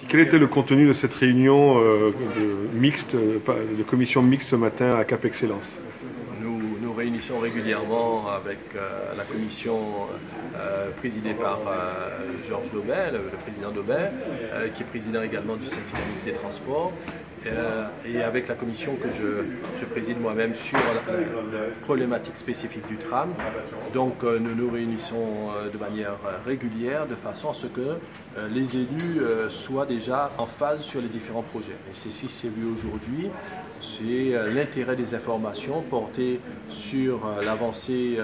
Quel était le contenu de cette réunion de commission mixte ce matin à Cap Excellence? Nous réunissons régulièrement avec la commission présidée par Georges Daubin, le président Daubin, qui est président également du syndicat mixte des transports, et avec la commission que je préside moi-même sur la problématique spécifique du tram. Donc nous nous réunissons de manière régulière de façon à ce que les élus soient déjà en phase sur les différents projets. Et c'est ce qui s'est vu aujourd'hui, c'est l'intérêt des informations portées sur l'avancée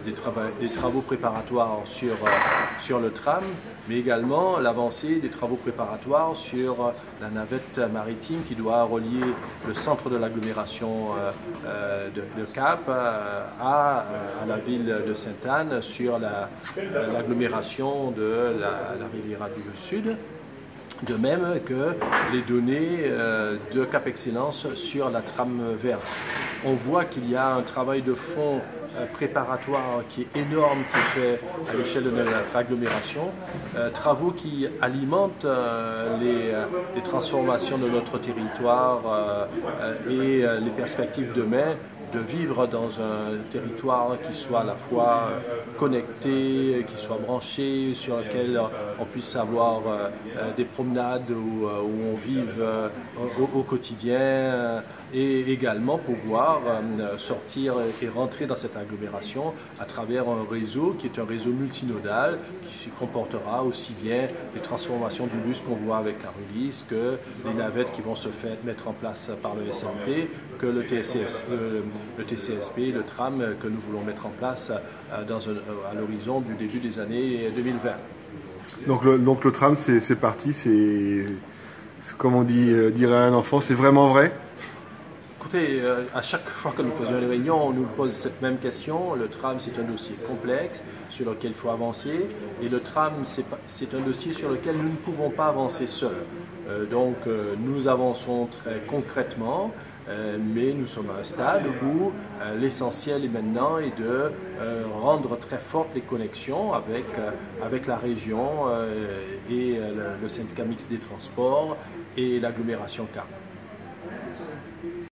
des travaux préparatoires sur le tram, mais également l'avancée des travaux préparatoires sur la navette maritime qui doit relier le centre de l'agglomération de Cap à la ville de Sainte-Anne sur l'agglomération de la Riviera du Sud. De même que les données de Cap Excellence sur la trame verte. On voit qu'il y a un travail de fond préparatoire qui est énorme, qui est fait à l'échelle de notre agglomération, travaux qui alimentent les transformations de notre territoire et les perspectives demain de vivre dans un territoire qui soit à la fois connecté, qui soit branché, sur lequel on puisse avoir des promenades où on vive au quotidien, et également pouvoir sortir et rentrer dans cette agglomération à travers un réseau qui est un réseau multinodal qui comportera aussi bien les transformations du bus qu'on voit avec Carolis, que les navettes qui vont se mettre en place par le SNT, que le TCSP, le tram que nous voulons mettre en place à l'horizon du début des années 2020. Donc le tram, c'est parti, c'est comme on dirait un enfant, c'est vraiment vrai? Écoutez, à chaque fois que nous faisons une réunion, on nous pose cette même question. Le tram, c'est un dossier complexe sur lequel il faut avancer. Et le tram, c'est un dossier sur lequel nous ne pouvons pas avancer seuls. Donc, nous avançons très concrètement, mais nous sommes à un stade où l'essentiel est maintenant de rendre très fortes les connexions avec la région et le syndicat mixte des transports et l'agglomération Cap.